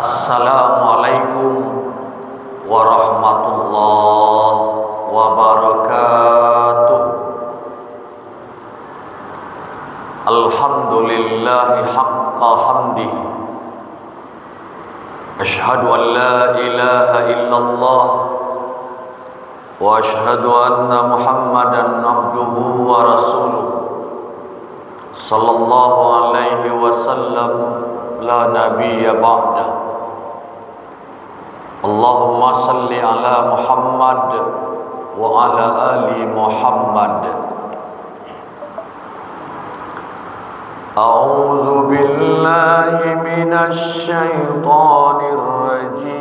Assalamualaikum warahmatullahi wabarakatuh. Alhamdulillahi haqqa hamdi. Ashhadu an la ilaha illallah wa ashhadu anna Muhammadan abduhu wa rasuluh. Sallallahu alaihi wasallam, la nabiyya ba'dah. Allahumma salli ala Muhammad wa ala ali Muhammad. A'udzu billahi minasy syaithanir rajim.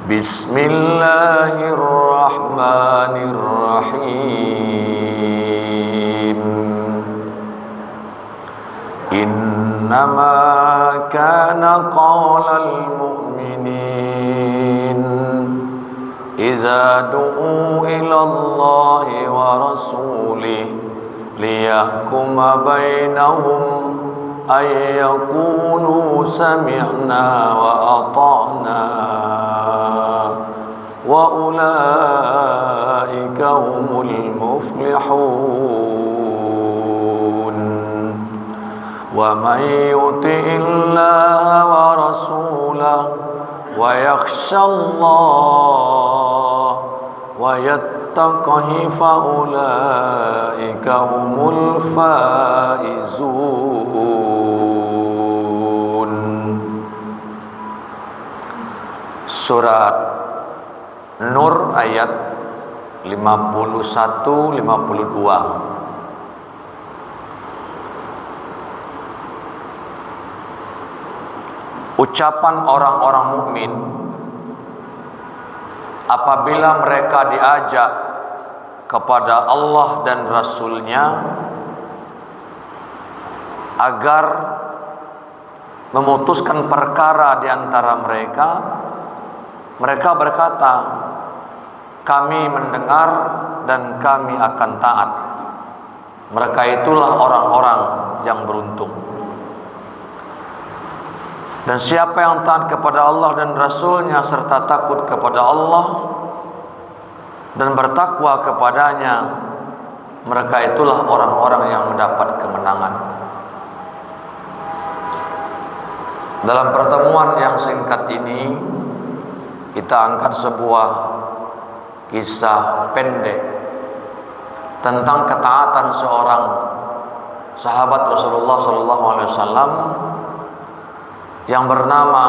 Bismillahirrahmanirrahim. Innama kana qaulal mu'minin idza du'u ila Allahi wa rasulih liyahkuma bainahum ay yaqulu sami'na wa ata'na wa ulaika humul muflihun. Wa may yuti'illaha wa rasulahu wa yakhshallaha wa yattaqihi fa ulaika humul faizun. Surat Nur ayat 51-52. Ucapan orang-orang mukmin apabila mereka diajak kepada Allah dan Rasul-Nya agar memutuskan perkara di antara mereka, mereka berkata, kami mendengar dan kami akan taat. Mereka itulah orang-orang yang beruntung. Dan siapa yang taat kepada Allah dan Rasul-Nya serta takut kepada Allah dan bertakwa kepadanya, mereka itulah orang-orang yang mendapat kemenangan. Dalam pertemuan yang singkat ini, kita angkat sebuah kisah pendek tentang ketaatan seorang sahabat Rasulullah SAW yang bernama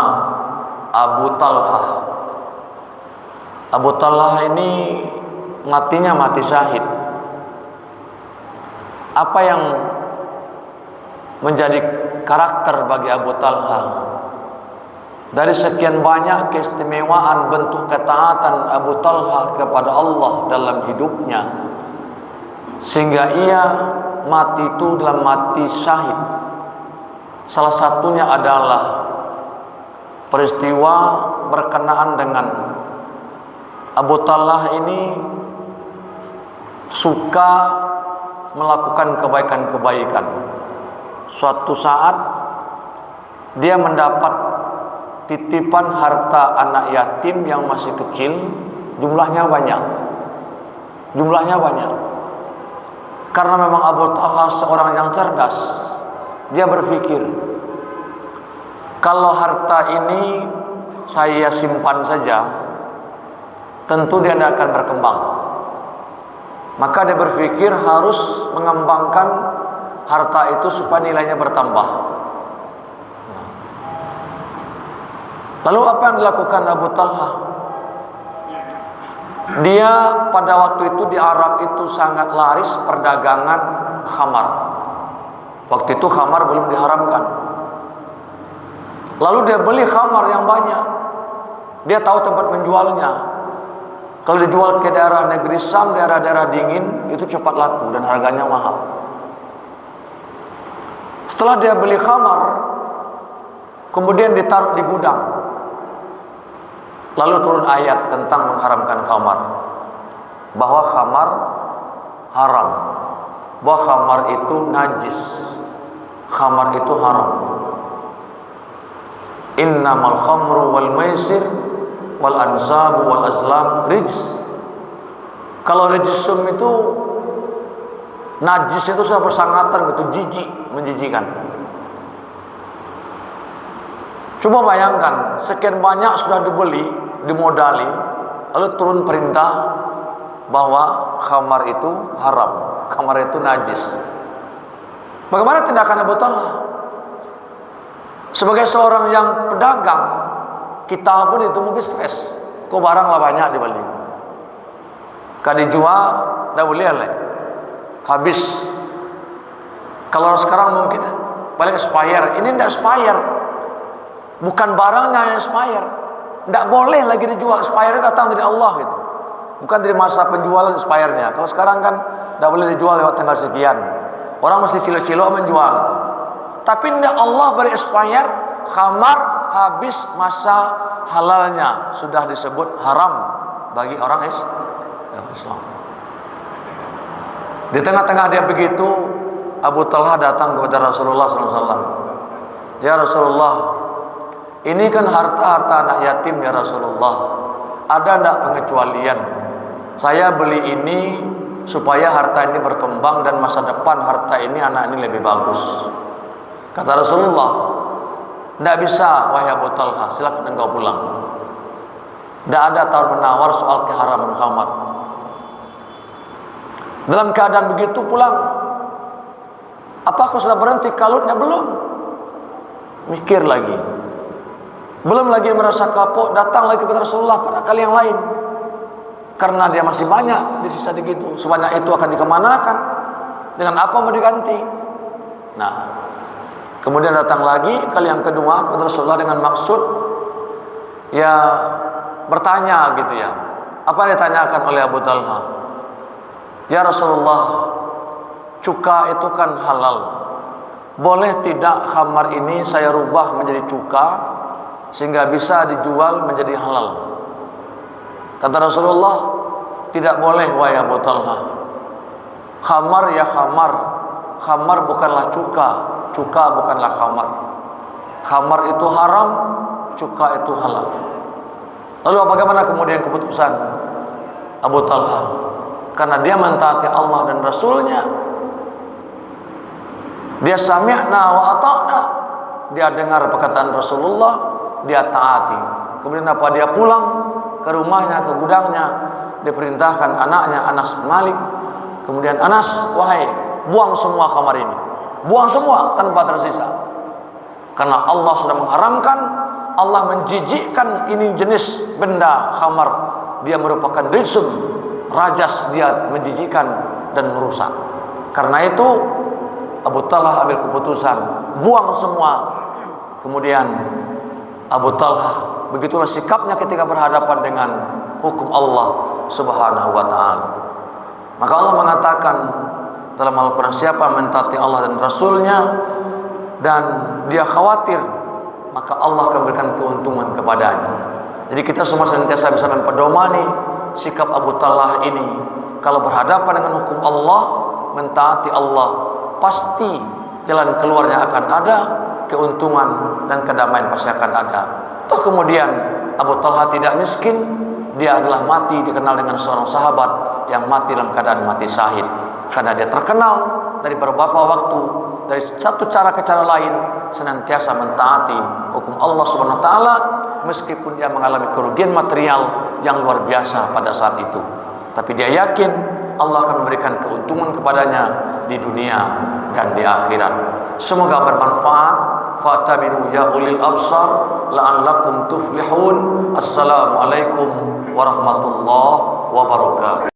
Abu Talhah. Abu Talhah ini matinya mati syahid. Apa yang menjadi karakter bagi Abu Talhah? Dari sekian banyak keistimewaan bentuk ketaatan Abu Talhah kepada Allah dalam hidupnya, sehingga ia mati itu dalam mati syahid. Salah satunya adalah peristiwa berkenaan dengan Abu Talhah ini suka melakukan kebaikan-kebaikan. Suatu saat dia mendapat titipan harta anak yatim yang masih kecil, jumlahnya banyak. Karena memang Abu Talhah seorang yang cerdas, dia berpikir, kalau harta ini saya simpan saja, tentu dia tidak akan berkembang. Maka dia berpikir harus mengembangkan harta itu supaya nilainya bertambah. Lalu apa yang dilakukan Abu Talhah? Dia pada waktu itu di Arab itu sangat laris perdagangan khamar. Waktu itu khamar belum diharamkan. Lalu dia beli khamar yang banyak. Dia tahu tempat menjualnya. Kalau dijual ke daerah negeri Sam, daerah-daerah dingin, itu cepat laku dan harganya mahal. Setelah dia beli khamar, kemudian ditaruh di gudang. Lalu turun ayat tentang mengharamkan khamar, bahwa khamar haram, bahwa khamar itu najis. khamar itu haram. Innamal khamru wal maisir wal ansabu wal azlam rijs. Kalau rijsum itu najis, itu sudah bersangatan gitu, jijik, menjijikan. Coba bayangkan, sekian banyak sudah dibeli, dimodali, lalu turun perintah bahwa khamar itu haram, khamar itu najis. Bagaimana tindakan Abu Talha? Sebagai seorang yang pedagang, kita pun itu mungkin stres. Kok barang lah banyak dibeli, kan dijual, dah boleh lah, habis. Kalau sekarang mungkin paling expire, ini tidak expire, bukan barangnya yang expire, tidak boleh lagi dijual. Expire datang dari Allah gitu, bukan dari masa penjualan expire-nya. Kalau sekarang kan tidak boleh dijual lewat tanggal sekian, orang mesti cilo-cilo menjual. Tapi tidak, Allah beri expired, khamar habis masa halalnya, sudah disebut haram bagi orang Islam. Di tengah-tengah dia begitu, Abu Talha datang kepada Rasulullah SAW. Ya Rasulullah, ini kan harta-harta anak yatim ya Rasulullah, ada tidak pengecualian? Saya beli ini supaya harta ini berkembang dan masa depan harta ini, anak ini lebih bagus. Kata Rasulullah, tidak bisa wahai Abu Talha, silakan engkau pulang. Tidak ada tawar-menawar soal keharaman khamar. Dalam keadaan begitu pulang, apakah sudah berhenti kalutnya? Belum. Mikir lagi, belum lagi merasa kapok, datang lagi kepada Rasulullah pada kali yang lain, karena dia masih banyak di sisa begitu. Sebanyak itu akan dikemanakan? Dengan apa mau diganti? Nah, kemudian datang lagi kali yang kedua kepada Rasulullah dengan maksud ya bertanya gitu ya. Apa yang ditanyakan oleh Abu Talha? Ya Rasulullah, cuka itu kan halal. Boleh tidak khamar ini saya rubah menjadi cuka sehingga bisa dijual menjadi halal? Kata Rasulullah, tidak boleh wahai Abu Talha. Khamar ya khamar, khamar bukanlah cuka, cuka bukanlah khamar. Khamar itu haram, cuka itu halal. Lalu bagaimana kemudian keputusan Abu Talha? Karena dia mentaati Allah dan Rasulnya, dia sami'na wa ata'na, dia dengar perkataan Rasulullah, dia taati. Kemudian apa? Dia pulang ke rumahnya, ke gudangnya, diperintahkan anaknya Anas Malik. Kemudian Anas, wahai, buang semua khamar ini, buang semua tanpa tersisa. Karena Allah sudah mengharamkan, Allah menjijikkan ini jenis benda khamar. Dia merupakan rijsum, rajas, dia menjijikkan dan merusak. Karena itu Abu Talha ambil keputusan, buang semua. Kemudian Abu Talha, begitulah sikapnya ketika berhadapan dengan hukum Allah Subhanahu wa ta'ala. Maka Allah mengatakan dalam Al-Quran, siapa mentaati Allah dan Rasulnya dan dia khawatir, maka Allah akan berikan keuntungan kepadanya. Jadi kita semua senantiasa bisa mempedomani sikap Abu Talha ini. Kalau berhadapan dengan hukum Allah, mentaati Allah, pasti jalan keluarnya akan ada, keuntungan dan kedamaian pasti akan ada. Toh kemudian Abu Talha tidak miskin, dia adalah mati dikenal dengan seorang sahabat yang mati dalam keadaan mati syahid, karena dia terkenal dari beberapa waktu, dari satu cara ke cara lain, senantiasa mentaati hukum Allah Subhanahu wa ta'ala, meskipun dia mengalami kerugian material yang luar biasa pada saat itu. Tapi dia yakin Allah akan memberikan keuntungan kepadanya di dunia dan di akhirat. Semoga bermanfaat. Fatabiru ya ulil absar la'allakum tuflihun. Assalamualaikum warahmatullahi wabarakatuh.